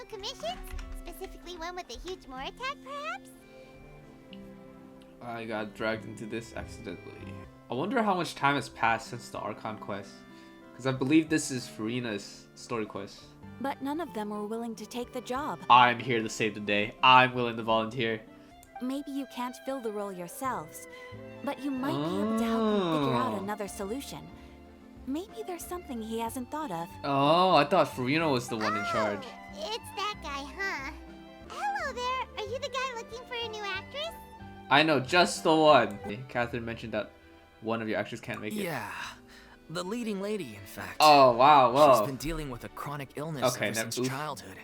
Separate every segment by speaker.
Speaker 1: new commissions? Specifically one with a huge more attack, perhaps?
Speaker 2: I got dragged into this accidentally. I wonder how much time has passed since the Archon quest. Because I believe this is Furina's story quest.
Speaker 3: But none of them were willing to take the job.
Speaker 2: I'm here to save the day. I'm willing to volunteer.
Speaker 3: Maybe you can't fill the role yourselves, but you might be able to help him figure out another solution. Maybe there's something he hasn't thought of.
Speaker 2: Oh, I thought Furina was the one in charge.
Speaker 1: It's that guy, huh? Hello there. Are you the guy looking for a new actress?
Speaker 2: I know just the one. Catherine mentioned that one of your actors can't make it.
Speaker 4: Yeah, the leading lady, in fact.
Speaker 2: Oh, wow, whoa.
Speaker 4: She's been dealing with a chronic illness ever since childhood,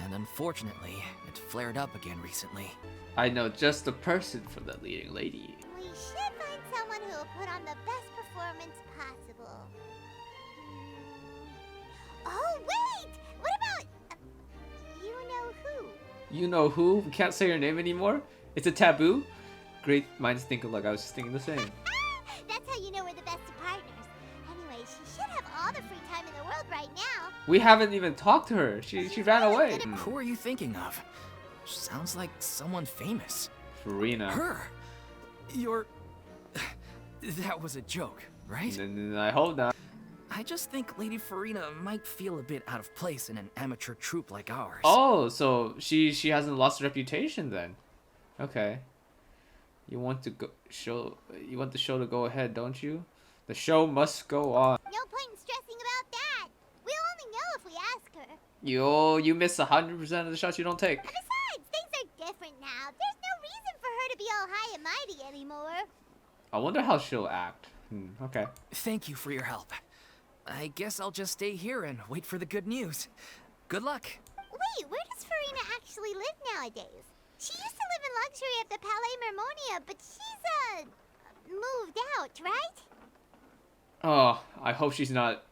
Speaker 4: and unfortunately, it flared up again recently.
Speaker 2: I know just the person for the leading lady.
Speaker 1: We should find someone who will put on the best performance possible. Oh, wait! What about... you know who?
Speaker 2: You know who? We can't say her name anymore? It's a taboo? Great minds think alike. I was just thinking the same.
Speaker 1: That's how you know we're the best of partners. Anyway, she should have all the free time in the world right now.
Speaker 2: We haven't even talked to her. She ran away.
Speaker 4: Who are you thinking of? Sounds like someone famous.
Speaker 2: Furina.
Speaker 4: Her? You're... That was a joke, right?
Speaker 2: I hope not.
Speaker 4: I just think Lady Furina might feel a bit out of place in an amateur troupe like ours.
Speaker 2: Oh, so she hasn't lost her reputation then. Okay. You want the show to go ahead, don't you? The show must go on.
Speaker 1: No point in stressing about that. We'll only know if we ask her.
Speaker 2: You miss 100% of the shots you don't take.
Speaker 1: And besides, things are different now. There's no reason for her to be all high and mighty anymore.
Speaker 2: I wonder how she'll act. Okay.
Speaker 4: Thank you for your help. I guess I'll just stay here and wait for the good news. Good luck.
Speaker 1: Wait, where does Furina actually live nowadays? She used to live in luxury at the Palais Mermonia, but she's, moved out, right?
Speaker 2: Oh, I hope she's not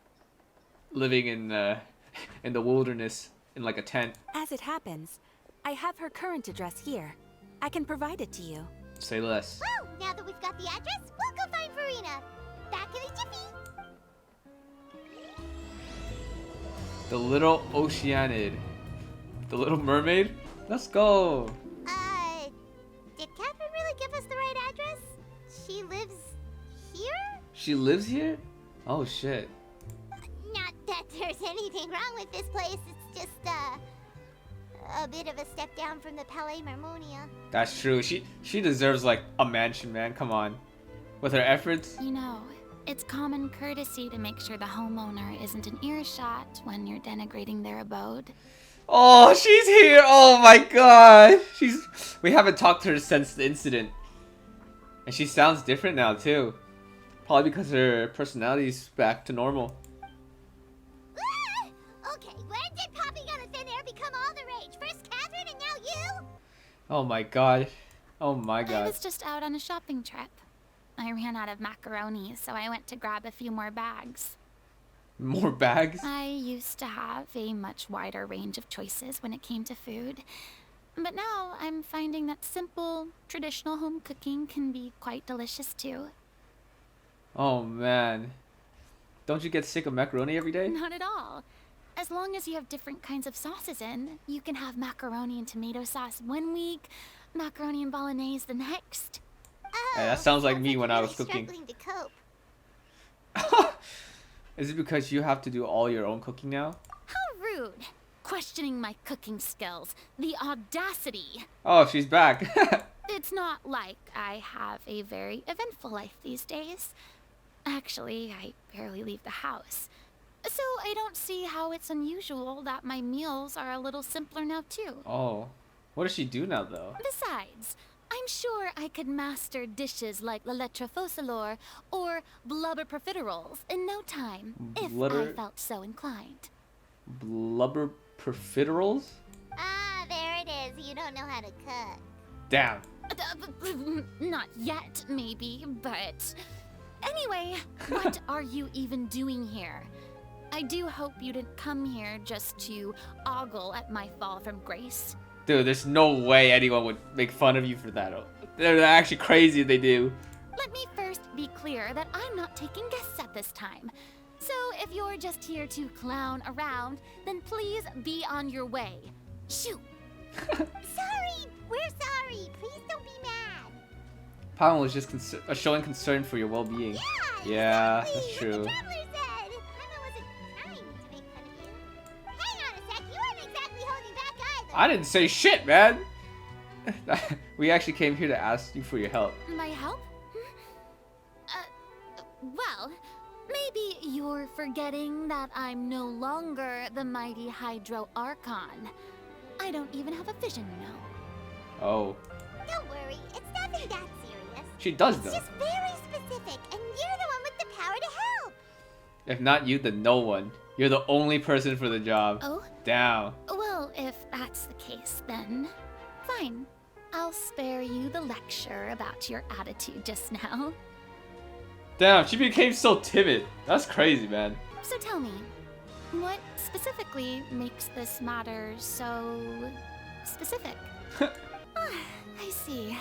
Speaker 2: living in the wilderness in like a tent.
Speaker 3: As it happens, I have her current address here. I can provide it to you.
Speaker 2: Say less.
Speaker 1: Well, now that we've got the address, we'll go find Furina. Back in a jiffy.
Speaker 2: The little Oceanid. The little mermaid? Let's go.
Speaker 1: Did Catherine really give us the right address? She lives here?
Speaker 2: She lives here? Oh shit.
Speaker 1: Not that there's anything wrong with this place. It's just, a bit of a step down from the Palais Mermonia.
Speaker 2: That's true. She deserves like a mansion, man. Come on. With her efforts.
Speaker 5: You know, it's common courtesy to make sure the homeowner isn't in earshot when you're denigrating their abode.
Speaker 2: Oh, she's here. Oh my god. We haven't talked to her since the incident. And she sounds different now too. Probably because her personality's back to normal.
Speaker 1: Okay, when did popping out of thin air become all the rage? First Catherine and now you?
Speaker 2: Oh my god. Oh my
Speaker 5: I
Speaker 2: god.
Speaker 5: was just out on a shopping trip. I ran out of macaroni, so I went to grab a few more bags.
Speaker 2: More bags?
Speaker 5: I used to have a much wider range of choices when it came to food. But now I'm finding that simple, traditional home cooking can be quite delicious too.
Speaker 2: Oh man. Don't you get sick of macaroni every day?
Speaker 5: Not at all. As long as you have different kinds of sauces in, you can have macaroni and tomato sauce one week, macaroni and bolognese the next.
Speaker 1: Oh,
Speaker 2: Hey, that sounds like me
Speaker 1: you're
Speaker 2: when I
Speaker 1: really
Speaker 2: was cooking.
Speaker 1: struggling to cope.
Speaker 2: Is it because you have to do all your own cooking now?
Speaker 5: How rude! Questioning my cooking skills. The audacity!
Speaker 2: Oh, she's back.
Speaker 5: It's not like I have a very eventful life these days. Actually, I barely leave the house. So I don't see how it's unusual that my meals are a little simpler now too.
Speaker 2: Oh. What does she do now though?
Speaker 5: Besides, I'm sure I could master dishes like la lettre faucilor or blubber profiteroles in no time if I felt so inclined.
Speaker 2: Blubber profiteroles?
Speaker 1: Ah, there it is. You don't know how to cook.
Speaker 2: Damn.
Speaker 5: Not yet, maybe, but... Anyway, what are you even doing here? I do hope you didn't come here just to ogle at my fall from grace.
Speaker 2: Dude, there's no way anyone would make fun of you for that. They're actually crazy if they do.
Speaker 5: Let me first be clear that I'm not taking guests at this time. So if you're just here to clown around, then please be on your way. Shoot!
Speaker 1: Sorry! We're sorry! Please don't be mad!
Speaker 2: Paimon was just showing concern for your well-being. Yeah,
Speaker 1: Exactly,
Speaker 2: that's true.
Speaker 1: What the traveler said! Paimon wasn't trying to make fun of you. Hang on a sec, you weren't exactly holding back either!
Speaker 2: I didn't say shit, man! We actually came here to ask you for your help.
Speaker 5: My help? Well, maybe you're forgetting that I'm no longer the mighty Hydro Archon. I don't even have a vision, you know.
Speaker 2: Oh.
Speaker 1: Don't worry, it's nothing that serious.
Speaker 2: She does,
Speaker 1: It's
Speaker 2: though.
Speaker 1: just very specific, and you're the one with the power to help!
Speaker 2: If not you, then no one. You're the only person for the job.
Speaker 5: Oh?
Speaker 2: Damn.
Speaker 5: Well, if that's the case, then fine. I'll spare you the lecture about your attitude just now.
Speaker 2: Damn, she became so timid. That's crazy, man.
Speaker 5: So tell me, what specifically makes this matter so specific? I see.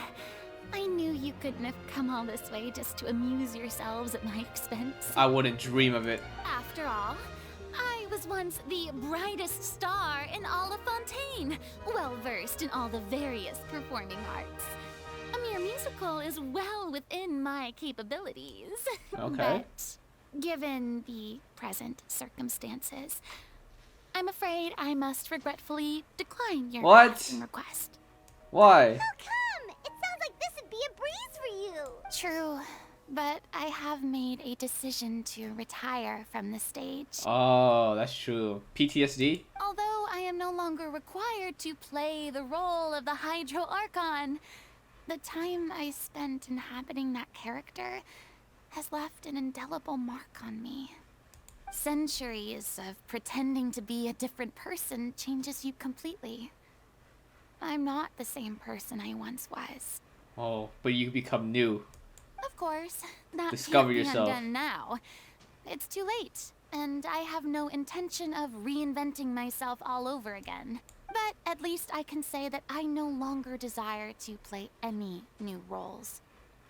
Speaker 5: I knew you couldn't have come all this way just to amuse yourselves at my expense.
Speaker 2: I wouldn't dream of it.
Speaker 5: After all, I was once the brightest star in all of Fontaine, well versed in all the various performing arts. A mere musical is well within my capabilities.
Speaker 2: Okay.
Speaker 5: But given the present circumstances, I'm afraid I must regretfully decline your
Speaker 2: What?
Speaker 5: asking request.
Speaker 2: Why?
Speaker 1: How come? It sounds like this would be a breeze for you!
Speaker 5: True, but I have made a decision to retire from the stage.
Speaker 2: Oh, that's true. PTSD?
Speaker 5: Although I am no longer required to play the role of the Hydro Archon, the time I spent inhabiting that character has left an indelible mark on me. Centuries of pretending to be a different person changes you completely. I'm not the same person I once was.
Speaker 2: Oh, but you become new.
Speaker 5: Of course, that
Speaker 2: Discover
Speaker 5: can't be
Speaker 2: yourself.
Speaker 5: undone now. It's too late, and I have no intention of reinventing myself all over again. But at least I can say that I no longer desire to play any new roles.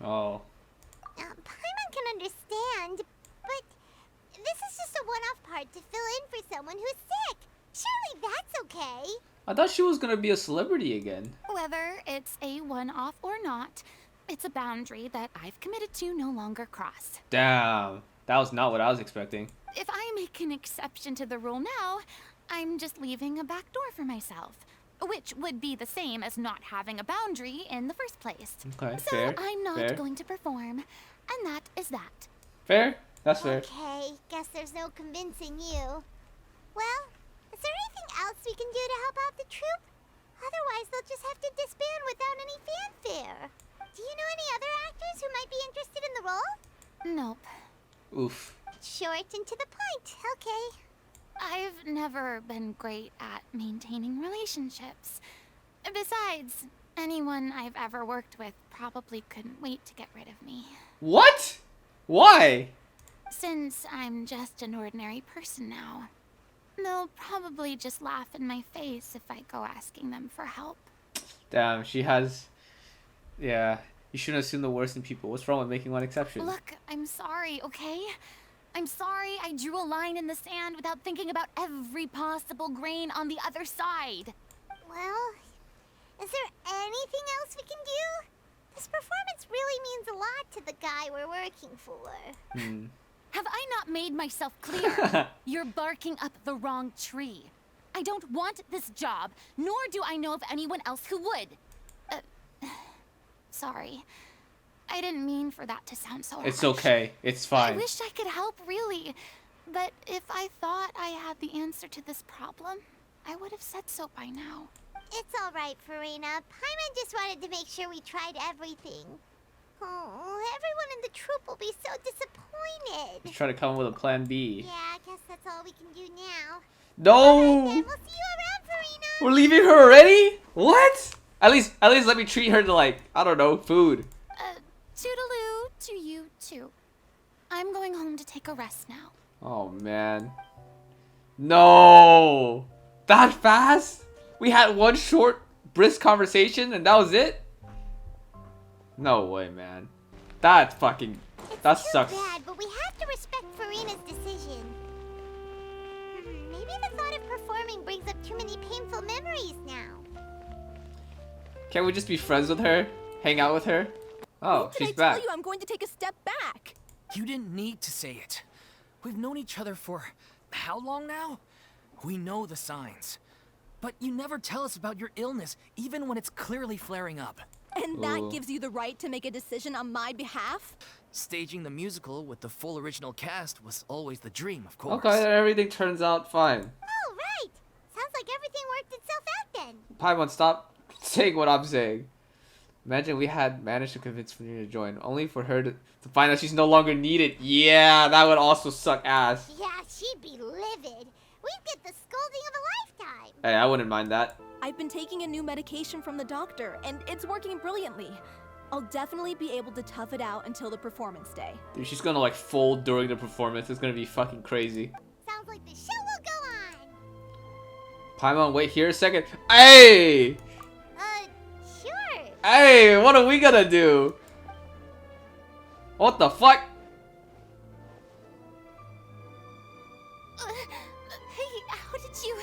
Speaker 2: Oh.
Speaker 1: Paimon can understand, but this is just a one-off part to fill in for someone who's sick. Surely that's okay.
Speaker 2: I thought she was gonna be a celebrity again.
Speaker 5: Whether it's a one-off or not, it's a boundary that I've committed to no longer cross.
Speaker 2: Damn. That was not what I was expecting.
Speaker 5: If I make an exception to the rule now, I'm just leaving a back door for myself, which would be the same as not having a boundary in the first place.
Speaker 2: Okay,
Speaker 5: So
Speaker 2: fair.
Speaker 5: I'm not
Speaker 2: fair.
Speaker 5: going to perform, and that is that.
Speaker 2: Fair? That's fair.
Speaker 1: Okay, guess there's no convincing you. Well, is there anything else we can do to help out the troupe? Otherwise, they'll just have to disband without any fanfare. Do you know any other actors who might be interested in the role?
Speaker 5: Nope.
Speaker 2: Oof.
Speaker 1: Short and to the point. Okay.
Speaker 5: I've never been great at maintaining relationships. Besides, anyone I've ever worked with probably couldn't wait to get rid of me.
Speaker 2: What? Why?
Speaker 5: Since I'm just an ordinary person now, they'll probably just laugh in my face if I go asking them for help.
Speaker 2: Damn, she has... Yeah, you shouldn't assume the worst in people. What's wrong with making one exception?
Speaker 5: Look, I'm sorry, okay? I'm sorry I drew a line in the sand without thinking about every possible grain on the other side.
Speaker 1: Well, is there anything else we can do? This performance really means a lot to the guy we're working for.
Speaker 2: Hmm.
Speaker 5: Have I not made myself clear? You're barking up the wrong tree. I don't want this job, nor do I know of anyone else who would. Sorry. I didn't mean for that to sound so
Speaker 2: It's
Speaker 5: harsh.
Speaker 2: okay. It's
Speaker 5: I
Speaker 2: fine.
Speaker 5: wish I could help, really. But if I thought I had the answer to this problem, I would have said so by now.
Speaker 1: It's all right, Furina. Paimon just wanted to make sure we tried everything. Oh, everyone in the troupe will be so disappointed.
Speaker 2: Just try to come up with a plan B.
Speaker 1: Yeah, I guess that's all we can do now.
Speaker 2: No!
Speaker 1: Then we'll see you around, Furina.
Speaker 2: We're leaving her already? What? At least let me treat her to, like, I don't know, food.
Speaker 5: Toodaloo to you too. I'm going home to take a rest now.
Speaker 2: Oh, man. No! That fast? We had one short, brisk conversation and that was it? No way, man. That fucking... That
Speaker 1: It's too
Speaker 2: sucks.
Speaker 1: bad, but we have to respect Furina's decision. Maybe the thought of performing brings up too many painful memories now.
Speaker 2: Can't we just be friends with her? Hang out with her? Oh, she's back.
Speaker 6: I tell you I'm going to take a step back?
Speaker 4: You didn't need to say it. We've known each other for how long now? We know the signs. But you never tell us about your illness, even when it's clearly flaring up.
Speaker 6: And that gives you the right to make a decision on my behalf?
Speaker 4: Staging the musical with the full original cast was always the dream, of course.
Speaker 2: Okay, then everything turns out fine.
Speaker 1: Oh, right. Sounds like everything worked itself out then.
Speaker 2: Paimon, stop saying what I'm saying. Imagine we had managed to convince Furina to join, only for her to find out she's no longer needed. Yeah, that would also suck ass.
Speaker 1: Yeah, she'd be livid. We'd get the scolding of a lifetime.
Speaker 2: Hey, I wouldn't mind that.
Speaker 6: I've been taking a new medication from the doctor, and it's working brilliantly. I'll definitely be able to tough it out until the performance day.
Speaker 2: Dude, she's gonna like fold during the performance. It's gonna be fucking crazy.
Speaker 1: Sounds like the show will go on.
Speaker 2: Paimon, wait here a second. Hey!
Speaker 1: Sure.
Speaker 2: Hey, what are we gonna do? What the fuck?
Speaker 5: Hey, how did you...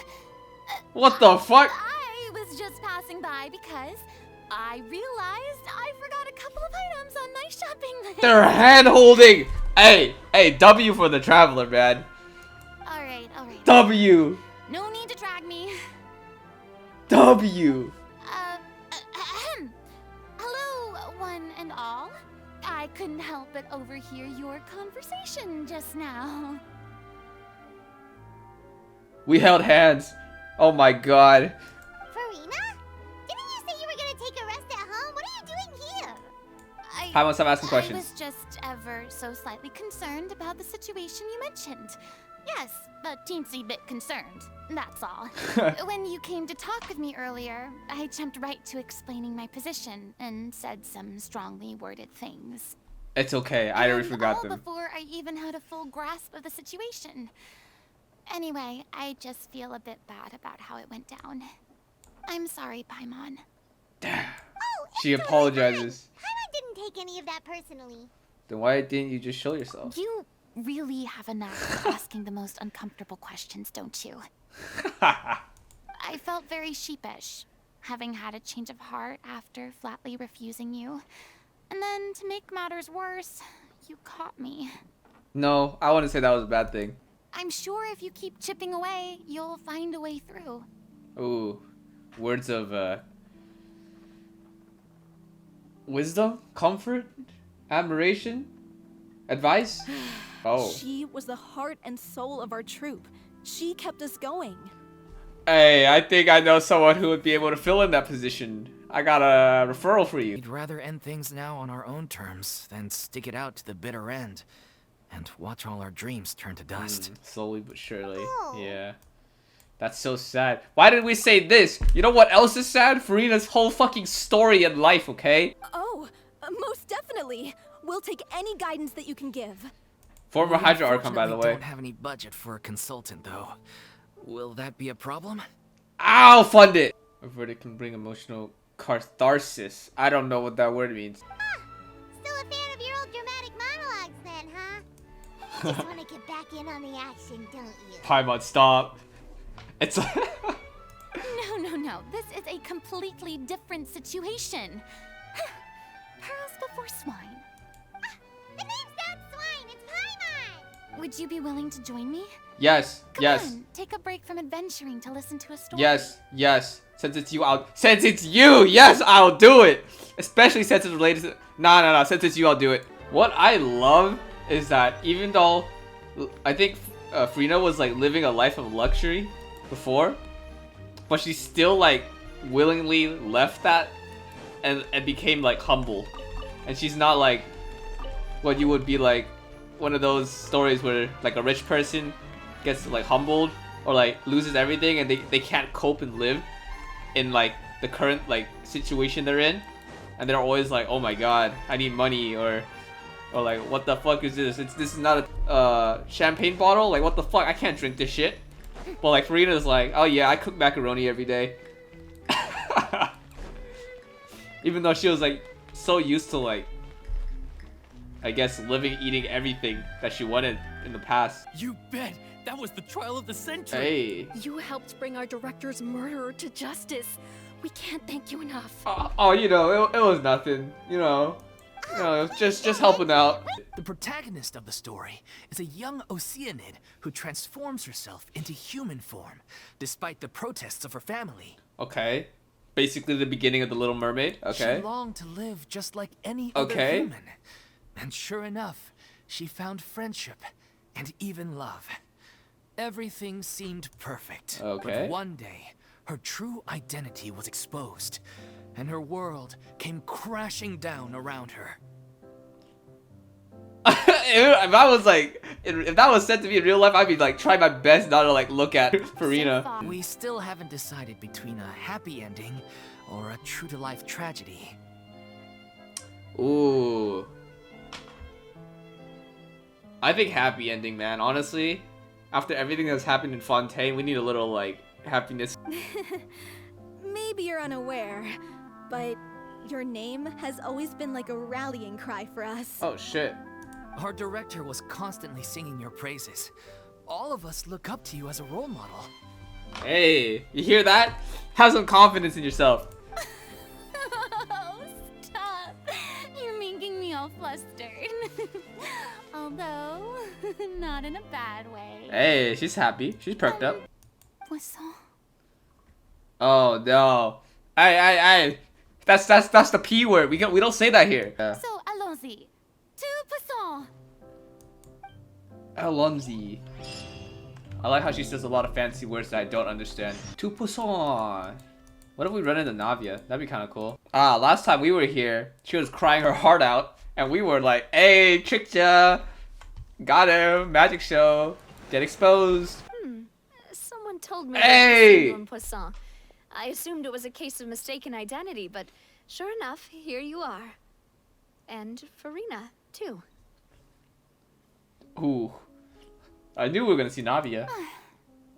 Speaker 2: What the fuck?
Speaker 5: I was just passing by because I realized I forgot a couple of items on my shopping list.
Speaker 2: They're hand holding. Hey, W for the traveler, man.
Speaker 5: Alright.
Speaker 2: W.
Speaker 5: No need to drag me.
Speaker 2: W.
Speaker 5: Hello, one and all. I couldn't help but overhear your conversation just now.
Speaker 2: We held hands. Oh my god.
Speaker 1: Furina? Didn't you say you were gonna take a rest at home? What are you doing here?
Speaker 2: Paimon, stop asking
Speaker 5: I
Speaker 2: questions.
Speaker 5: was just ever so slightly concerned about the situation you mentioned. Yes, a teensy bit concerned, that's all. When you came to talk with me earlier, I jumped right to explaining my position and said some strongly worded things.
Speaker 2: It's okay. I already forgot
Speaker 5: all
Speaker 2: them.
Speaker 5: Before I even had a full grasp of the situation. Anyway, I just feel a bit bad about how it went down. I'm sorry, Paimon.
Speaker 1: Oh,
Speaker 2: She
Speaker 1: it's totally
Speaker 2: apologizes.
Speaker 1: fine. Paimon didn't take any of that personally.
Speaker 2: Then why didn't you just show yourself?
Speaker 5: You really have a knack for asking the most uncomfortable questions, don't you? I felt very sheepish, having had a change of heart after flatly refusing you. And then, to make matters worse, you caught me.
Speaker 2: No, I wouldn't say that was a bad thing.
Speaker 5: I'm sure if you keep chipping away, you'll find a way through.
Speaker 2: Ooh, words of wisdom, comfort, admiration, advice. Oh.
Speaker 6: She was the heart and soul of our troupe. She kept us going.
Speaker 2: Hey, I think I know someone who would be able to fill in that position. I got a referral for you.
Speaker 4: We'd rather end things now on our own terms than stick it out to the bitter end and watch all our dreams turn to dust.
Speaker 2: Slowly but surely.
Speaker 1: Oh.
Speaker 2: Yeah. That's so sad. Why did we say this? You know what else is sad? Furina's whole fucking story in life, okay?
Speaker 6: Oh, most definitely. We'll take any guidance that you can give.
Speaker 2: Former Hydra Archon, by the
Speaker 4: Unfortunately,
Speaker 2: way.
Speaker 4: don't have any budget for a consultant, though. Will that be a problem?
Speaker 2: I'll fund it! A verdict can bring emotional catharsis. I don't know what that word means.
Speaker 1: Still a fan of your old dramatic monologues then, huh? You just want to get back in on the action, don't you?
Speaker 2: Paimon, stop. It's
Speaker 5: No. This is a completely different situation. Pearls before swine.
Speaker 1: The name's not Swine, it's Paimon!
Speaker 5: Would you be willing to join me?
Speaker 2: yes,
Speaker 5: Come
Speaker 2: yes,
Speaker 5: on, take a break from adventuring to listen to a story.
Speaker 2: yes. Since it's you, yes, I'll do it. Especially since it's related to. No. Since it's you, I'll do it. What I love is that even though I think Furina was like living a life of luxury before, but she still like willingly left that and became like humble, and she's not like what you would be like one of those stories where like a rich person gets like humbled or like loses everything and they can't cope and live in like the current like situation they're in, and they're always like, oh my god, I need money, or like, what the fuck is this? This is not a champagne bottle. Like, what the fuck? I can't drink this shit. But like Furina's like, oh yeah, I cook macaroni every day. Even though she was like so used to like, I guess, living, eating everything that she wanted in the past.
Speaker 4: You bet That was the trial of the century.
Speaker 2: Hey.
Speaker 6: You helped bring our director's murderer to justice. We can't thank you enough.
Speaker 2: Oh, you know, it was nothing. You know, it was just helping out.
Speaker 4: The protagonist of the story is a young Oceanid who transforms herself into human form, despite the protests of her family.
Speaker 2: Okay. Basically the beginning of The Little Mermaid. Okay.
Speaker 4: She longed to live just like any
Speaker 2: Okay.
Speaker 4: other human. And sure enough, she found friendship and even love. Everything seemed perfect.
Speaker 2: Okay.
Speaker 4: But one day, her true identity was exposed, and her world came crashing down around her.
Speaker 2: If I was like, if that was said to me in real life, I'd be like, try my best not to like look at Furina.
Speaker 4: We still haven't decided between a happy ending or a true-to-life tragedy.
Speaker 2: Ooh. I think happy ending, man. Honestly, after everything that's happened in Fontaine, we need a little like happiness.
Speaker 6: Maybe you're unaware, but your name has always been like a rallying cry for us.
Speaker 2: Oh shit.
Speaker 4: Our director was constantly singing your praises. All of us look up to you as a role model.
Speaker 2: Hey, you hear that? Have some confidence in yourself.
Speaker 5: Oh, stop. You're making me all flustered. Although, not in a bad way.
Speaker 2: Hey, she's happy. She's perked up.
Speaker 5: Poisson.
Speaker 2: Oh no. Hey. That's the P word. We don't say that here.
Speaker 5: So, allons-y. Tout poisson.
Speaker 2: Alonzi. I like how she says a lot of fancy words that I don't understand. Tout poisson. What if we run into Navia? That'd be kind of cool. Last time we were here, she was crying her heart out, and we were like, "Hey, tricked ya, got him, magic show, get exposed."
Speaker 7: Someone told me
Speaker 2: Hey!
Speaker 7: that Poisson. I assumed it was a case of mistaken identity, but sure enough, here you are. And Furina, too.
Speaker 2: Ooh, I knew we were gonna see Navia.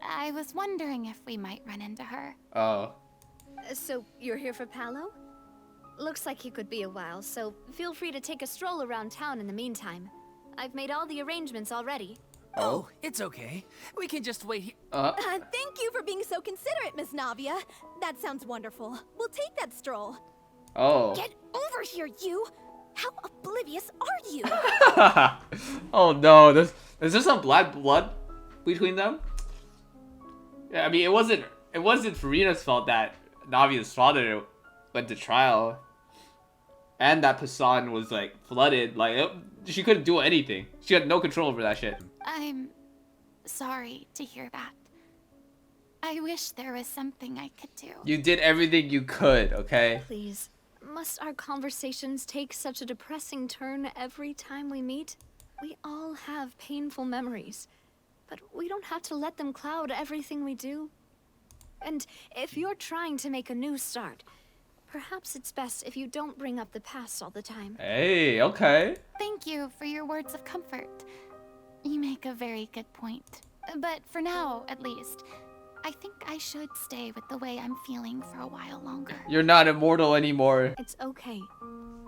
Speaker 5: I was wondering if we might run into her.
Speaker 2: Oh,
Speaker 7: So, you're here for Paolo? Looks like he could be a while, so feel free to take a stroll around town in the meantime. I've made all the arrangements already.
Speaker 4: Oh, it's okay. We can just wait here.
Speaker 6: Thank you for being so considerate, Miss Navia. That sounds wonderful. We'll take that stroll.
Speaker 2: oh.
Speaker 6: Get over here, you! How oblivious are you?
Speaker 2: Oh no, is there some blood between them? Yeah, I mean, it wasn't Furina's fault that Navia's father went to trial, and that Poisson was like flooded. Like she couldn't do anything. She had no control over that shit.
Speaker 5: I'm sorry to hear that. I wish there was something I could do.
Speaker 2: You did everything you could, okay?
Speaker 7: Please, must our conversations take such a depressing turn every time we meet? We all have painful memories, but we don't have to let them cloud everything we do. And if you're trying to make a new start, perhaps it's best if you don't bring up the past all the time.
Speaker 2: Hey, okay.
Speaker 5: Thank you for your words of comfort. You make a very good point. But for now, at least, I think I should stay with the way I'm feeling for a while longer.
Speaker 2: You're not immortal anymore.
Speaker 7: It's okay.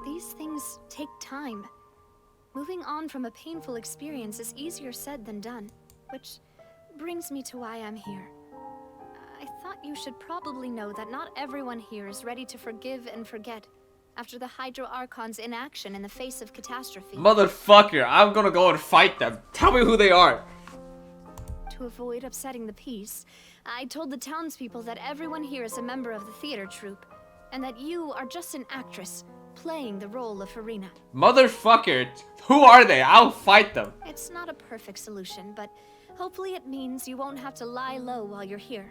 Speaker 7: These things take time. Moving on from a painful experience is easier said than done, which brings me to why I'm here. I thought you should probably know that not everyone here is ready to forgive and forget after the Hydro Archon's inaction in the face of catastrophe.
Speaker 2: Motherfucker, I'm gonna go and fight them. Tell me who they are.
Speaker 7: To avoid upsetting the peace, I told the townspeople that everyone here is a member of the theater troupe, and that you are just an actress playing the role of Furina.
Speaker 2: Motherfucker, who are they? I'll fight them.
Speaker 7: It's not a perfect solution, but hopefully it means you won't have to lie low while you're here.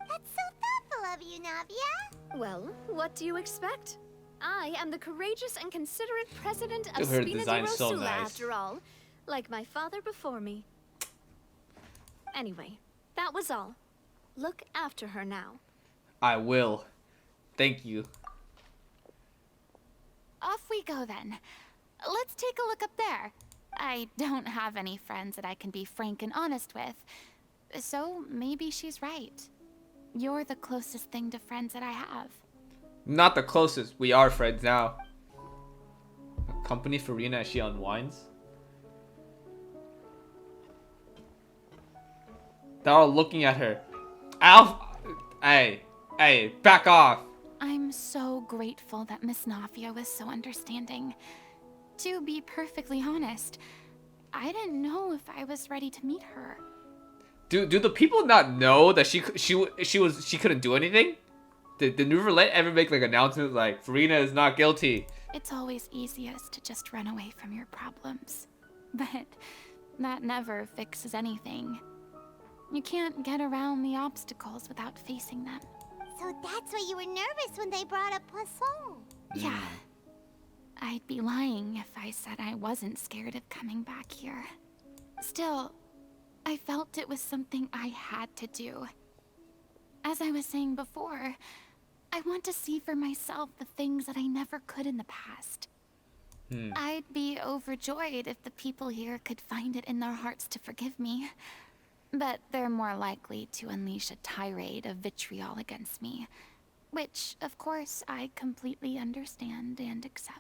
Speaker 1: That's so thoughtful of you, Navia.
Speaker 7: Well, what do you expect? I am the courageous and considerate president of
Speaker 2: Her
Speaker 7: Spina di
Speaker 2: design's so
Speaker 7: Rosula,
Speaker 2: nice.
Speaker 7: after all, like my father before me. Anyway, that was all. Look after her now.
Speaker 2: I will. Thank you.
Speaker 5: Off we go then. Let's take a look up there. I don't have any friends that I can be frank and honest with. So maybe she's right. You're the closest thing to friends that I have.
Speaker 2: Not the closest. We are friends now. Accompany Furina as she unwinds. They're all looking at her. Alf! Hey, back off.
Speaker 5: I'm so grateful that Miss Navia was so understanding. To be perfectly honest, I didn't know if I was ready to meet her.
Speaker 2: Do the people not know that she couldn't do anything? Did Neverlet ever make like announcements like Furina is not guilty?
Speaker 5: It's always easiest to just run away from your problems. But that never fixes anything. You can't get around the obstacles without facing them.
Speaker 1: So that's why you were nervous when they brought up Poisson.
Speaker 5: Yeah. I'd be lying if I said I wasn't scared of coming back here. Still, I felt it was something I had to do. As I was saying before, I want to see for myself the things that I never could in the past. I'd be overjoyed if the people here could find it in their hearts to forgive me. But they're more likely to unleash a tirade of vitriol against me. Which, of course, I completely understand and accept.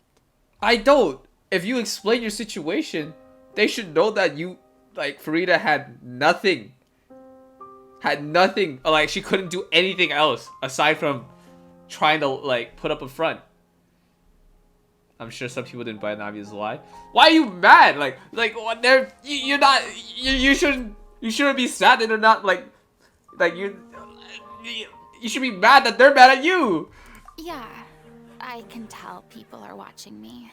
Speaker 2: I don't. If you explain your situation, they should know that you, like, Furina had nothing. Had nothing. Like, she couldn't do anything else aside from trying to, like, put up a front. I'm sure some people didn't buy Navia's lie. Why are you mad? Like, what? You're not. You shouldn't. You shouldn't be sad that they're not like you should be mad that they're mad at you.
Speaker 5: Yeah, I can tell people are watching me.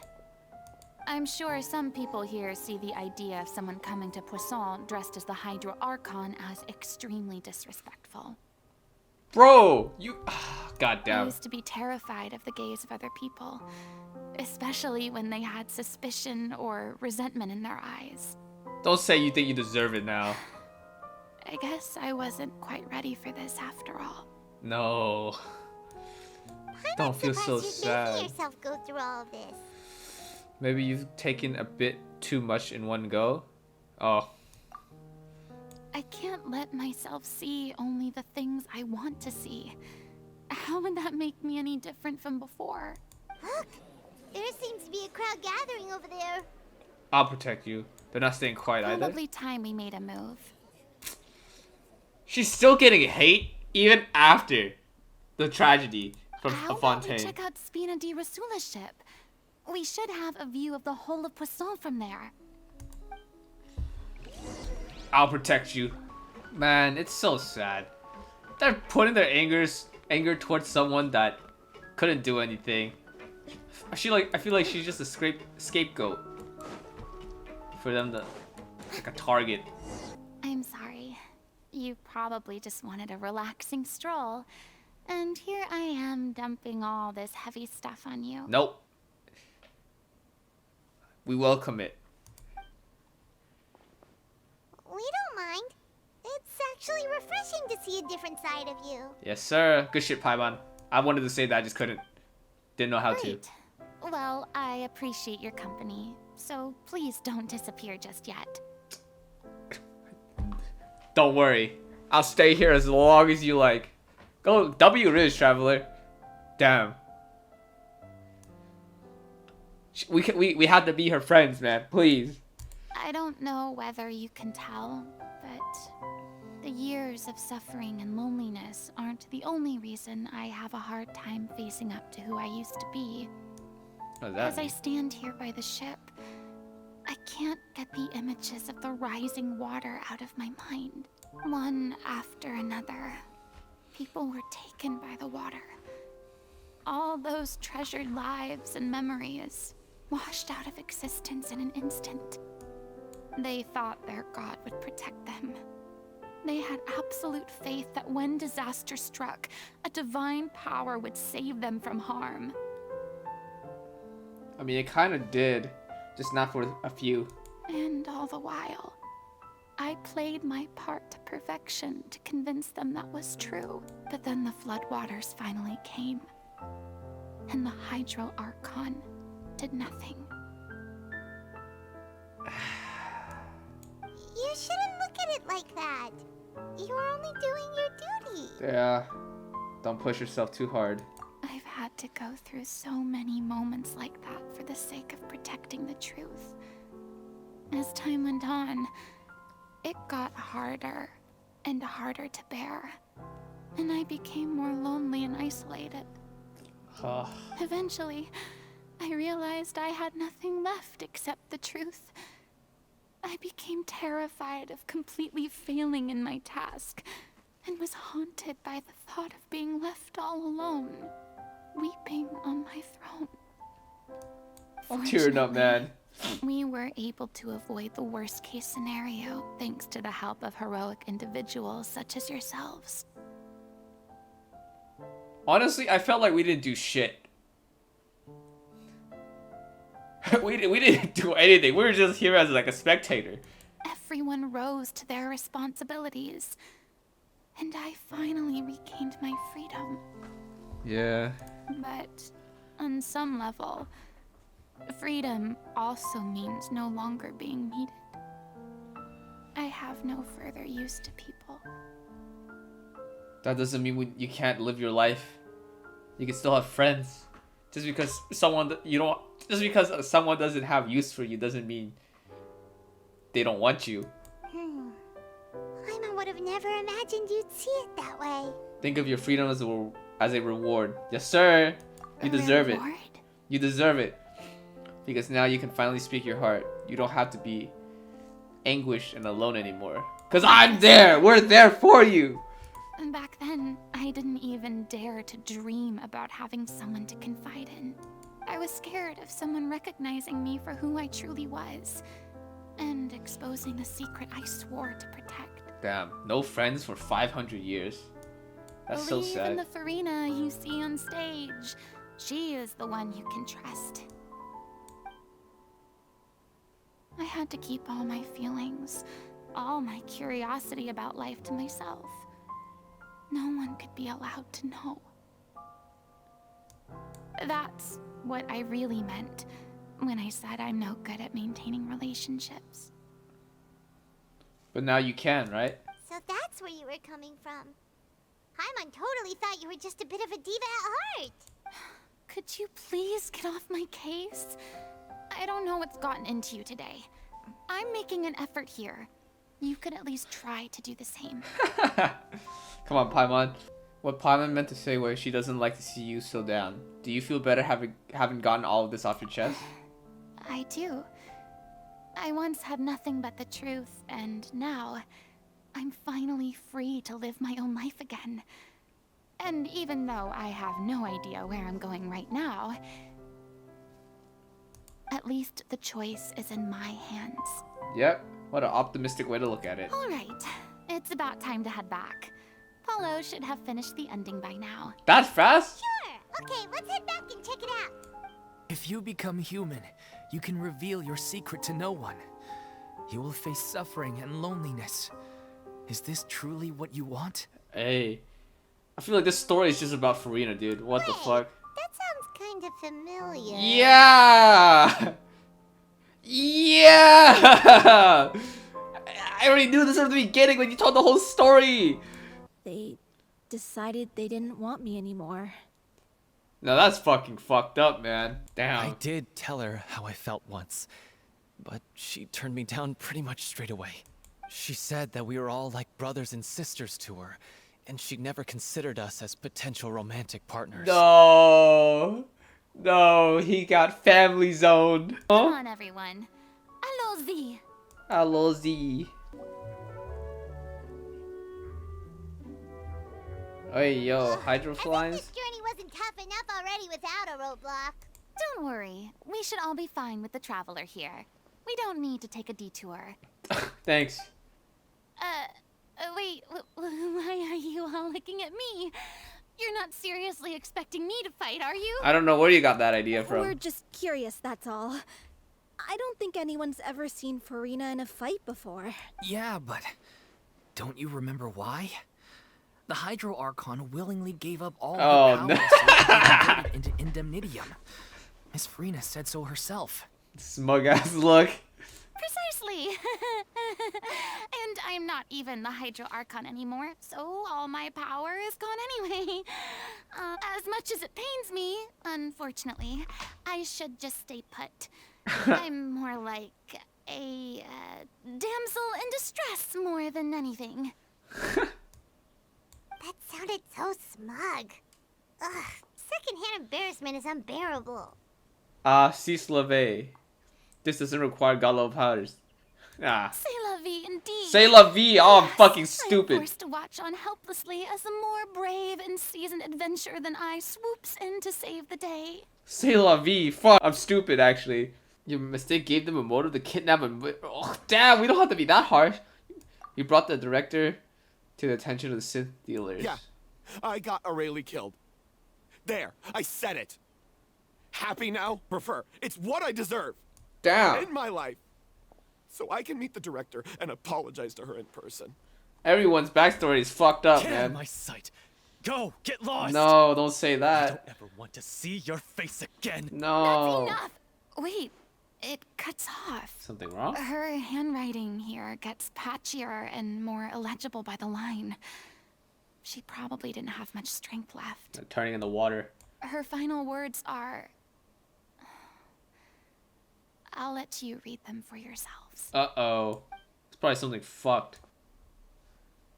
Speaker 5: I'm sure some people here see the idea of someone coming to Poisson dressed as the Hydro Archon as extremely disrespectful.
Speaker 2: Bro, you... God
Speaker 5: I
Speaker 2: damn.
Speaker 5: used to be terrified of the gaze of other people, especially when they had suspicion or resentment in their eyes.
Speaker 2: Don't say you think you deserve it now.
Speaker 5: I guess I wasn't quite ready for this after all.
Speaker 2: No. Don't feel so sad.
Speaker 1: Making yourself go through all of this.
Speaker 2: Maybe you've taken a bit too much in one go? Oh.
Speaker 5: I can't let myself see only the things I want to see. How would that make me any different from before?
Speaker 1: Look! There seems to be a crowd gathering over there.
Speaker 2: I'll protect you. They're not staying quiet either.
Speaker 5: Probably time we made a move.
Speaker 2: She's still getting hate even after the tragedy from
Speaker 5: How about we
Speaker 2: Fontaine.
Speaker 5: check out Spina di Rasula's ship? We should have a view of the whole of Poisson from there.
Speaker 2: I'll protect you. Man, it's so sad. They're putting their anger towards someone that couldn't do anything. I feel like she's just a scapegoat for them to, like a target.
Speaker 5: I'm sorry. You probably just wanted a relaxing stroll. And here I am dumping all this heavy stuff on you.
Speaker 2: Nope. We welcome it.
Speaker 1: We don't mind. It's actually refreshing to see a different side of you.
Speaker 2: Yes, sir. Good shit, Paimon. I wanted to say that, I just couldn't. Didn't know how to.
Speaker 5: Great. Well, I appreciate your company, so please don't disappear just yet.
Speaker 2: Don't worry. I'll stay here as long as you like. Go W Riz, traveler. Damn. We had to be her friends, man. Please.
Speaker 5: I don't know whether you can tell, but the years of suffering and loneliness aren't the only reason I have a hard time facing up to who I used to be.
Speaker 2: What does that
Speaker 5: As I
Speaker 2: mean?
Speaker 5: stand here by the ship, I can't get the images of the rising water out of my mind. One after another, people were taken by the water. All those treasured lives and memories washed out of existence in an instant. They thought their god would protect them. They had absolute faith that when disaster struck, a divine power would save them from harm.
Speaker 2: I mean, it kind of did. Just not for a few.
Speaker 5: And all the while, I played my part to perfection to convince them that was true. But then the floodwaters finally came, and the Hydro Archon did nothing.
Speaker 1: You shouldn't look at it like that. You're only doing your duty.
Speaker 2: Yeah. Don't push yourself too hard.
Speaker 5: I've had to go through so many moments like that for the sake of protecting the truth. As time went on, it got harder and harder to bear. And I became more lonely and isolated. Eventually, I realized I had nothing left except the truth. I became terrified of completely failing in my task, and was haunted by the thought of being left all alone, weeping on my throne.
Speaker 2: I'm tearing up, man.
Speaker 5: We were able to avoid the worst case scenario thanks to the help of heroic individuals such as yourselves.
Speaker 2: Honestly, I felt like we didn't do shit. we didn't do anything. We were just here as like a spectator.
Speaker 5: Everyone rose to their responsibilities, and I finally regained my freedom.
Speaker 2: Yeah.
Speaker 5: But on some level, freedom also means no longer being needed. I have no further use to people.
Speaker 2: That doesn't mean you can't live your life. You can still have friends. Just because someone doesn't have use for you doesn't mean they don't want you.
Speaker 1: I would have never imagined you'd see it that way.
Speaker 2: Think of your freedom as a reward. Yes, sir. You deserve it. You deserve it. Because now you can finally speak your heart. You don't have to be anguished and alone anymore. Because I'm there. We're there for you.
Speaker 5: And back then, I didn't even dare to dream about having someone to confide in. I was scared of someone recognizing me for who I truly was, and exposing a secret I swore to protect.
Speaker 2: Damn, no friends for 500 years. That's so
Speaker 5: Believe
Speaker 2: sad.
Speaker 5: in the Furina you see on stage. She is the one you can trust. I had to keep all my feelings, all my curiosity about life to myself. No one could be allowed to know. That's what I really meant when I said I'm no good at maintaining relationships.
Speaker 2: But now you can, right?
Speaker 1: So that's where you were coming from. Paimon totally thought you were just a bit of a diva at heart.
Speaker 5: Could you please get off my case? I don't know what's gotten into you today. I'm making an effort here. You could at least try to do the same.
Speaker 2: Come on, Paimon. What Paimon meant to say was she doesn't like to see you so down. Do you feel better having gotten all of this off your chest?
Speaker 5: I do. I once had nothing but the truth, and now I'm finally free to live my own life again. And even though I have no idea where I'm going right now, at least the choice is in my hands.
Speaker 2: Yep. What an optimistic way to look at it.
Speaker 5: All right, it's about time to head back. Paulo should have finished the ending by now.
Speaker 2: That fast?
Speaker 1: Sure. Okay, let's head back and check it out.
Speaker 4: If you become human, you can reveal your secret to no one. You will face suffering and loneliness. Is this truly what you want?
Speaker 2: Hey. I feel like this story is just about Furina, dude. What the
Speaker 1: Wait,
Speaker 2: fuck?
Speaker 1: That sounds kind of familiar.
Speaker 2: Yeah! Yeah! I already knew this from the beginning when you told the whole story.
Speaker 6: They decided they didn't want me anymore.
Speaker 2: No, that's fucking fucked up, man.
Speaker 8: I
Speaker 2: Damn.
Speaker 8: did tell her how I felt once, but she turned me down pretty much straight away. She said that we were all like brothers and sisters to her, and she never considered us as potential romantic partners.
Speaker 2: No. No, he got family zoned.
Speaker 5: Come
Speaker 2: Huh?
Speaker 5: on, everyone. Allons-y.
Speaker 2: Allons-y. Hey, yo, hydro
Speaker 1: I think
Speaker 2: flies?
Speaker 1: this journey wasn't tough enough already without a roadblock.
Speaker 5: Don't worry. We should all be fine with the traveler here. We don't need to take a detour.
Speaker 2: Thanks.
Speaker 5: Wait, why are you all looking at me? You're not seriously expecting me to fight, are you?
Speaker 2: I don't know where you got that idea from.
Speaker 6: We're just curious, that's all. I don't think anyone's ever seen Furina in a fight before.
Speaker 4: Yeah, but don't you remember why? The Hydro Archon willingly gave up all
Speaker 2: Oh,
Speaker 4: her
Speaker 2: no.
Speaker 4: powers so it could be converted into Indemnitium. Miss Furina said so herself.
Speaker 2: Smug ass look.
Speaker 5: Precisely. And I'm not even the Hydro Archon anymore, so all my power is gone anyway. As much as it pains me, unfortunately, I should just stay put. I'm more like a damsel in distress more than anything.
Speaker 1: That sounded so smug. Ugh, secondhand embarrassment is unbearable.
Speaker 2: Si slave. This doesn't require godlevel powers. Ah.
Speaker 5: C'est la vie, indeed.
Speaker 2: C'est la vie. Oh, I'm fucking
Speaker 5: I'm
Speaker 2: stupid.
Speaker 5: forced to watch on helplessly as a more brave and seasoned adventurer than I swoops in to save the day.
Speaker 2: C'est la vie. Fuck, I'm stupid actually. Your mistake gave them a motive to kidnap him. Oh, damn, we don't have to be that harsh. You brought the director to the attention of the Sith dealers.
Speaker 9: Yeah, I got Aurelie killed. There, I said it. Happy now? Prefer. It's what I deserve.
Speaker 2: Damn.
Speaker 9: In my life. So I can meet the director and apologize to her in person.
Speaker 2: Everyone's backstory is fucked up,
Speaker 8: Get out of
Speaker 2: man.
Speaker 8: my sight. Go, get lost.
Speaker 2: No, don't say
Speaker 8: I
Speaker 2: that.
Speaker 8: don't ever want to see your face again.
Speaker 2: No.
Speaker 5: That's enough. Wait, it cuts off.
Speaker 2: Something wrong?
Speaker 5: Her handwriting here gets patchier and more illegible by the line. She probably didn't have much strength left.
Speaker 2: Turning in the water.
Speaker 5: Her final words are... I'll let you read them for yourselves.
Speaker 2: Uh-oh. It's probably something fucked.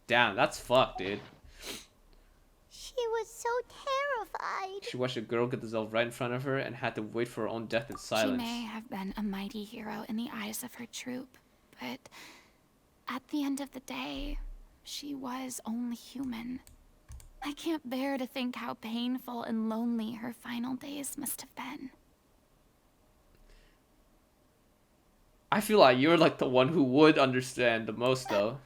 Speaker 2: Damn, that's fucked, dude.
Speaker 1: She was so terrified.
Speaker 2: She watched a girl get herself right in front of her and had to wait for her own death in
Speaker 5: She
Speaker 2: silence.
Speaker 5: may have been a mighty hero in the eyes of her troop, but at the end of the day, she was only human. I can't bear to think how painful and lonely her final days must have been.
Speaker 2: I feel like you're like the one who would understand the most, though.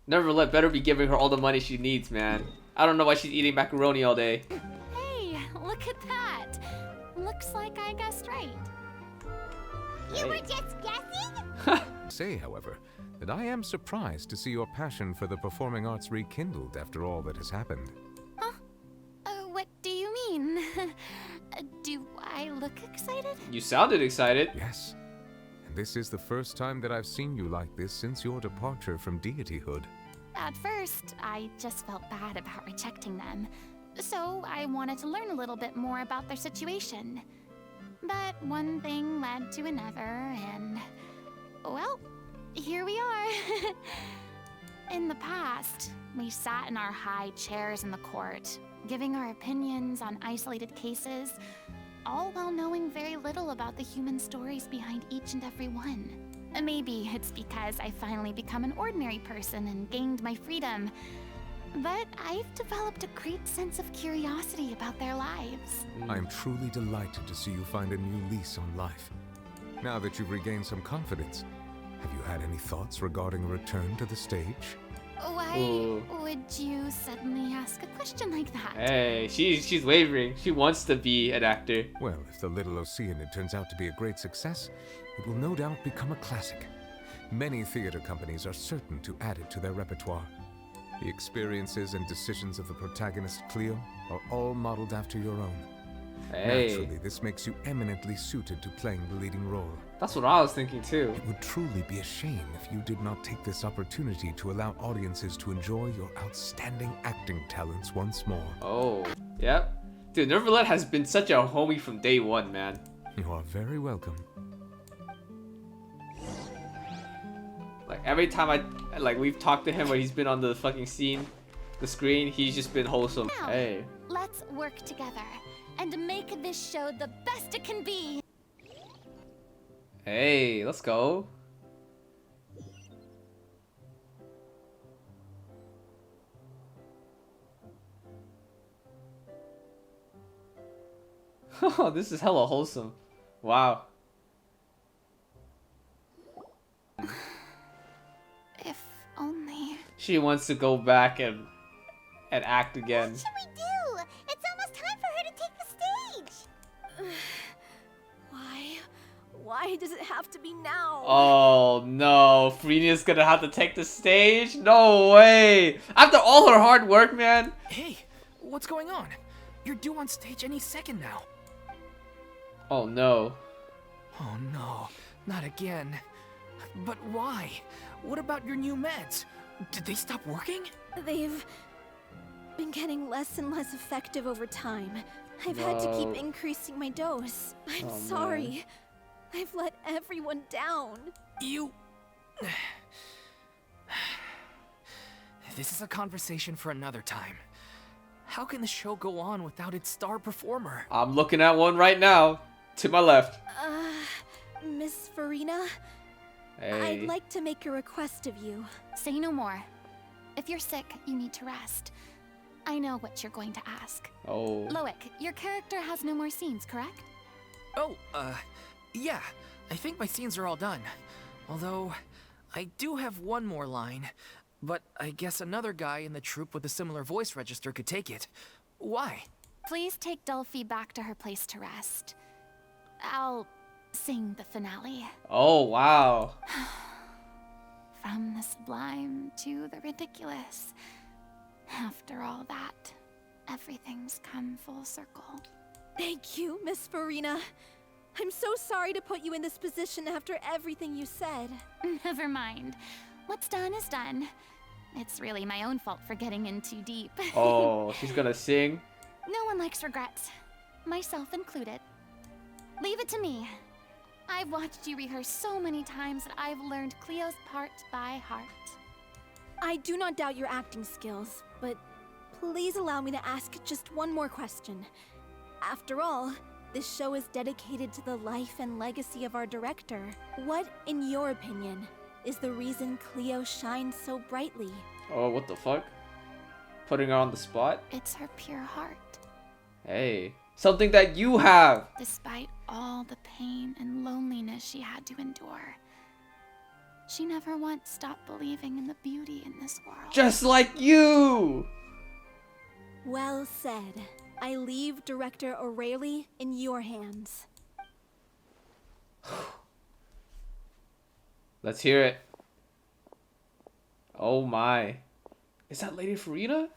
Speaker 2: Nevertheless, better be giving her all the money she needs, man. I don't know why she's eating macaroni all day.
Speaker 5: Hey, look at that! Looks like I guessed right.
Speaker 1: You were just guessing?
Speaker 10: Say, however, that I am surprised to see your passion for the performing arts rekindled after all that has happened.
Speaker 5: Huh? What do you mean? Do I look excited?
Speaker 2: You sounded excited.
Speaker 10: Yes. And this is the first time that I've seen you like this since your departure from deityhood.
Speaker 5: At first, I just felt bad about rejecting them. So I wanted to learn a little bit more about their situation. But one thing led to another, and... well, here we are. In the past, we sat in our high chairs in the court, giving our opinions on isolated cases, all while knowing very little about the human stories behind each and every one. Maybe it's because I finally become an ordinary person and gained my freedom, but I've developed a great sense of curiosity about their lives.
Speaker 10: I am truly delighted to see you find a new lease on life. Now that you've regained some confidence, have you had any thoughts regarding a return to the stage?
Speaker 5: Why
Speaker 2: Ooh.
Speaker 5: would you suddenly ask a question like that?
Speaker 2: Hey, she's wavering. She wants to be an actor.
Speaker 10: Well, if the Little Oceanid turns out to be a great success, it will no doubt become a classic. Many theater companies are certain to add it to their repertoire. The experiences and decisions of the protagonist, Cleo, are all modeled after your own.
Speaker 2: Hey,
Speaker 10: Naturally, this makes you eminently suited to playing the leading role.
Speaker 2: that's what I was thinking too.
Speaker 10: It would truly be a shame if you did not take this opportunity to allow audiences to enjoy your outstanding acting talents once more.
Speaker 2: Oh, yep. Dude, Neverlet has been such a homie from day one, man.
Speaker 10: You are very welcome.
Speaker 2: Like every time we've talked to him or he's been on the fucking scene, the screen, he's just been wholesome.
Speaker 5: Now,
Speaker 2: Hey.
Speaker 5: let's work together and make this show the best it can be.
Speaker 2: Hey, let's go. Oh, this is hella wholesome. Wow.
Speaker 5: If only.
Speaker 2: She wants to go back and act again.
Speaker 1: What should we do? It's almost time for her to take the stage.
Speaker 6: Why does it have to be now?
Speaker 2: Oh no, Furina's gonna have to take the stage? No way! After all her hard work, man!
Speaker 4: Hey, what's going on? You're due on stage any second now.
Speaker 2: Oh no.
Speaker 4: Oh no, not again. But why? What about your new meds? Did they stop working?
Speaker 6: They've been getting less and less effective over time. I've had to keep
Speaker 2: No.
Speaker 6: increasing my dose. I'm
Speaker 2: Oh,
Speaker 6: sorry.
Speaker 2: man.
Speaker 6: I've let everyone down.
Speaker 4: You... This is a conversation for another time. How can the show go on without its star performer?
Speaker 2: I'm looking at one right now. To my left.
Speaker 6: Miss Furina?
Speaker 2: Hey.
Speaker 6: I'd like to make a request of you.
Speaker 5: Say no more. If you're sick, you need to rest. I know what you're going to ask.
Speaker 2: Oh.
Speaker 5: Loic, your character has no more scenes, correct?
Speaker 4: Oh, yeah. I think my scenes are all done. Although, I do have one more line. But I guess another guy in the troupe with a similar voice register could take it. Why?
Speaker 5: Please take Delphi back to her place to rest. I'll sing the finale.
Speaker 2: Oh, wow.
Speaker 5: From the sublime to the ridiculous. After all that, everything's come full circle.
Speaker 6: Thank you, Miss Furina. I'm so sorry to put you in this position after everything you said.
Speaker 5: Never mind. What's done is done. It's really my own fault for getting in too deep.
Speaker 2: Oh, she's gonna sing.
Speaker 5: No one likes regrets, myself included. Leave it to me. I've watched you rehearse so many times that I've learned Cleo's part by heart.
Speaker 6: I do not doubt your acting skills, but please allow me to ask just one more question. After all, this show is dedicated to the life and legacy of our director. What, in your opinion, is the reason Cleo shines so brightly?
Speaker 2: Oh, what the fuck? Putting her on the spot?
Speaker 5: It's her pure heart.
Speaker 2: Hey. Something that you have!
Speaker 5: Despite all the pain and loneliness she had to endure, she never once stopped believing in the beauty in this world.
Speaker 2: Just like you!
Speaker 6: Well said. I leave Director O'Reilly in your hands.
Speaker 2: Let's hear it. Oh my. Is that Lady Furina?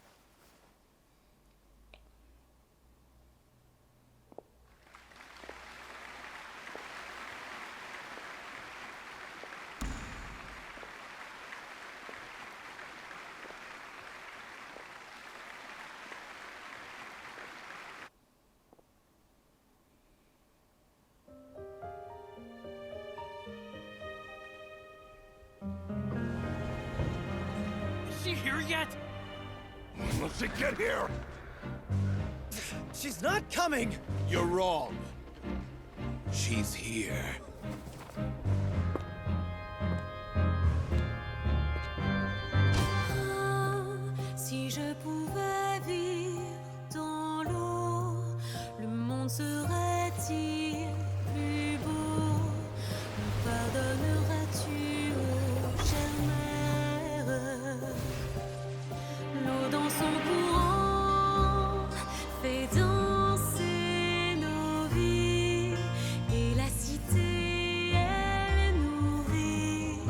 Speaker 4: Is she here yet?
Speaker 9: Will she get here?
Speaker 8: She's not coming!
Speaker 9: You're wrong. She's here.
Speaker 11: Si je pouvais vivre dans l'eau, le monde serait-il plus beau? Me pardonneras-tu, ô chère mère? L'eau dans son courant fait danser nos vies, et la cité elle est nourrie,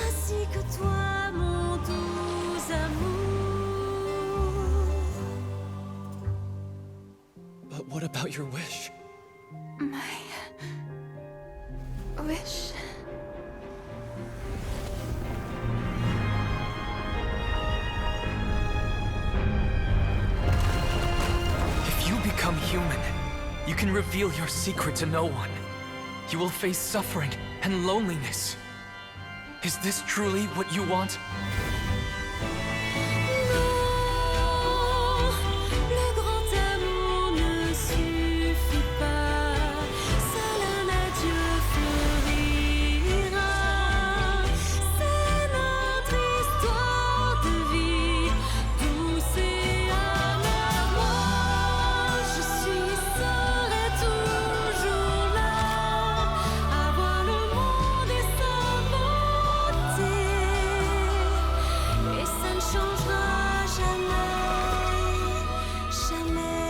Speaker 11: ainsi que toi, mon doux amour.
Speaker 8: But what about your wish?
Speaker 5: My wish.
Speaker 4: If you become human, you can reveal your secret to no one. You will face suffering and loneliness. Is this truly what you want?
Speaker 11: Non, le grand amour ne suffit pas. Seul un adieu fleurira. C'est notre histoire de vie, douce et amère. Moi, je suis, serai toujours là, à voir le monde et sa beauté. Et ça ne changera jamais, jamais.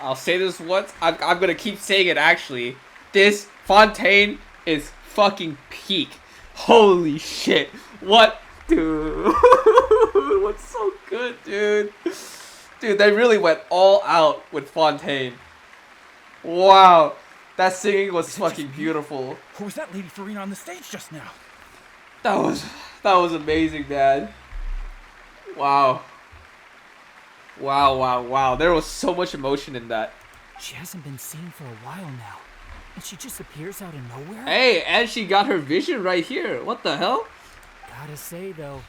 Speaker 2: I'll say this once. I'm gonna keep saying it actually. This Fontaine is fucking peak. Holy shit. What? Dude. It was so good, dude. Dude, they really went all out with Fontaine. Wow. That singing was fucking beautiful.
Speaker 12: Who was that Lady Furina on the stage just now?
Speaker 2: That was amazing, man. Wow. Wow. There was so much emotion in that.
Speaker 13: She hasn't been seen for a while now, and she just appears out of nowhere?
Speaker 2: Hey, and she got her vision right here. What the hell?
Speaker 13: Gotta say, though,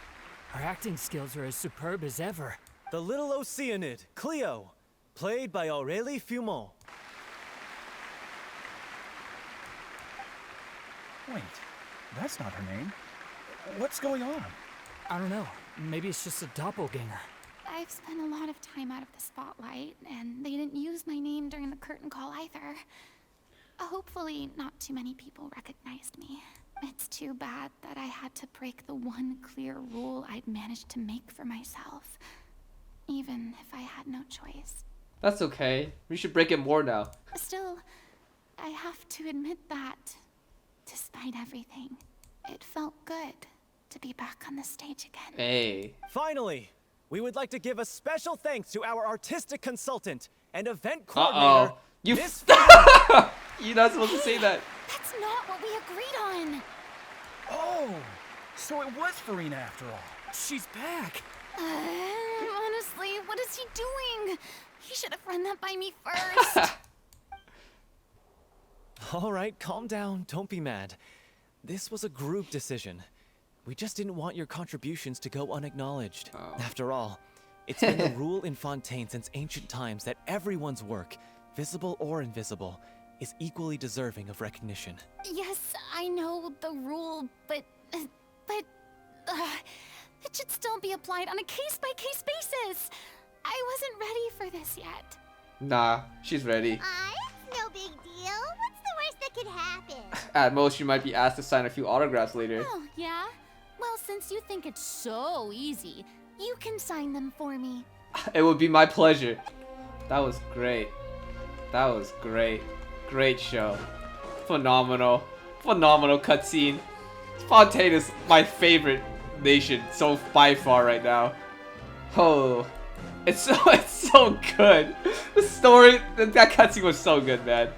Speaker 13: her acting skills are as superb as ever.
Speaker 8: The little Oceanid, Cleo, played by Aurélie Fumont.
Speaker 12: Wait, that's not her name. What's going on?
Speaker 13: I don't know. Maybe it's just a doppelganger.
Speaker 5: I've spent a lot of time out of the spotlight, and they didn't use my name during the curtain call either. Hopefully, not too many people recognized me. It's too bad that I had to break the one clear rule I'd managed to make for myself, even if I had no choice.
Speaker 2: That's okay. We should break it more now.
Speaker 5: Still, I have to admit that, despite everything, it felt good to be back on the stage again.
Speaker 2: Hey.
Speaker 8: Finally, we would like to give a special thanks to our artistic consultant and event coordinator,
Speaker 2: You
Speaker 8: Miss
Speaker 2: You're not supposed to say that.
Speaker 5: That's not what we agreed on.
Speaker 12: Oh, so it was Furina after all.
Speaker 13: She's back.
Speaker 5: Honestly, what is he doing? He should have run that by me first.
Speaker 8: All right, calm down. Don't be mad. This was a group decision. We just didn't want your contributions to go unacknowledged. After all, it's been the rule in Fontaine since ancient times that everyone's work, visible or invisible, is equally deserving of recognition.
Speaker 5: Yes, I know the rule, but it should still be applied on a case-by-case basis. I wasn't ready for this yet.
Speaker 2: Nah, she's ready.
Speaker 1: It's no big deal. What's the worst that could happen?
Speaker 2: At most, you might be asked to sign a few autographs later.
Speaker 5: Oh, yeah? Well, since you think it's so easy, you can sign them for me.
Speaker 2: It would be my pleasure. That was great. That was great. Great show. Phenomenal. Phenomenal cutscene. Fontaine is my favorite nation so by far right now. Oh, it's so good. The story, that cutscene was so good, man.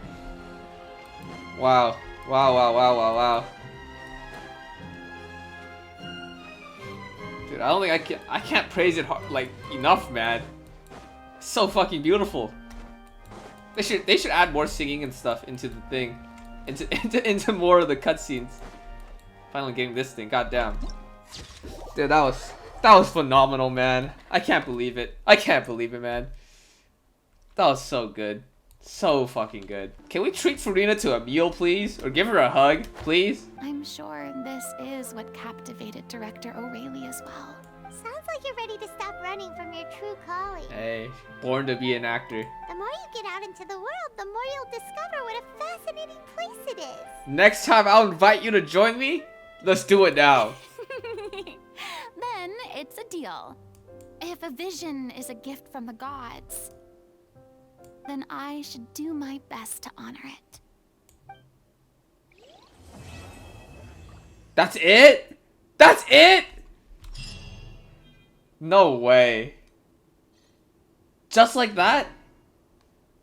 Speaker 2: Wow. Wow. Dude, I don't think I can't praise it like enough, man. It's so fucking beautiful. They should add more singing and stuff into the thing, into more of the cutscenes. Finally getting this thing, goddamn. Dude, that was phenomenal, man. I can't believe it. I can't believe it, man. That was so good. So fucking good. Can we treat Furina to a meal, please? Or give her a hug, please?
Speaker 5: I'm sure this is what captivated director Aurélie as well.
Speaker 1: Sounds like you're ready to stop running from your true calling.
Speaker 2: Hey, born to be an actor.
Speaker 1: The more you get out into the world, the more you'll discover what a fascinating place it is.
Speaker 2: Next time I'll invite you to join me. Let's do it now.
Speaker 5: Then it's a deal. If a vision is a gift from the gods, then I should do my best to honor it.
Speaker 2: That's it? That's it? No way. Just like that?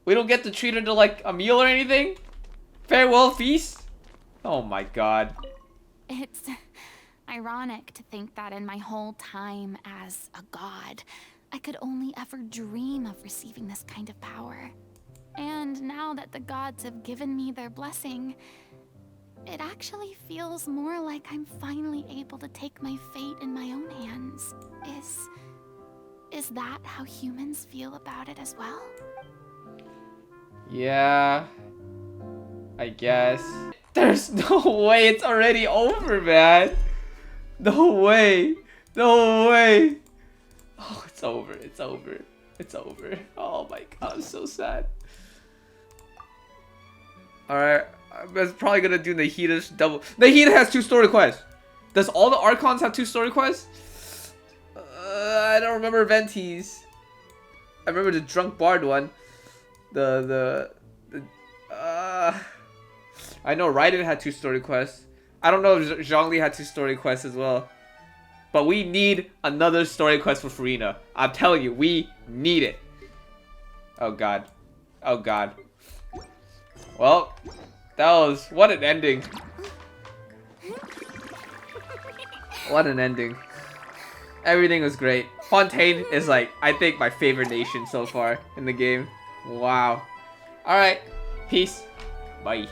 Speaker 2: We don't get to treat her to like a meal or anything? Farewell feast? Oh my god.
Speaker 5: It's ironic to think that in my whole time as a god, I could only ever dream of receiving this kind of power. And now that the gods have given me their blessing, it actually feels more like I'm finally able to take my fate in my own hands. Is that how humans feel about it as well?
Speaker 2: Yeah, I guess. There's no way it's already over, man. No way. No way. Oh, it's over. It's over. It's over. Oh my god, I'm so sad. Alright, I'm probably gonna do Nahida's double. Nahida has 2 story quests. Does all the Archons have 2 story quests? I don't remember Venti's. I remember the Drunk Bard one. I know Raiden had 2 story quests. I don't know if Zhongli had 2 story quests as well. But we need another story quest for Furina. I'm telling you, we need it. Oh god. Oh god. Well, what an ending. What an ending. Everything was great. Fontaine is like, I think, my favorite nation so far in the game. Wow. Alright. Peace. Bye.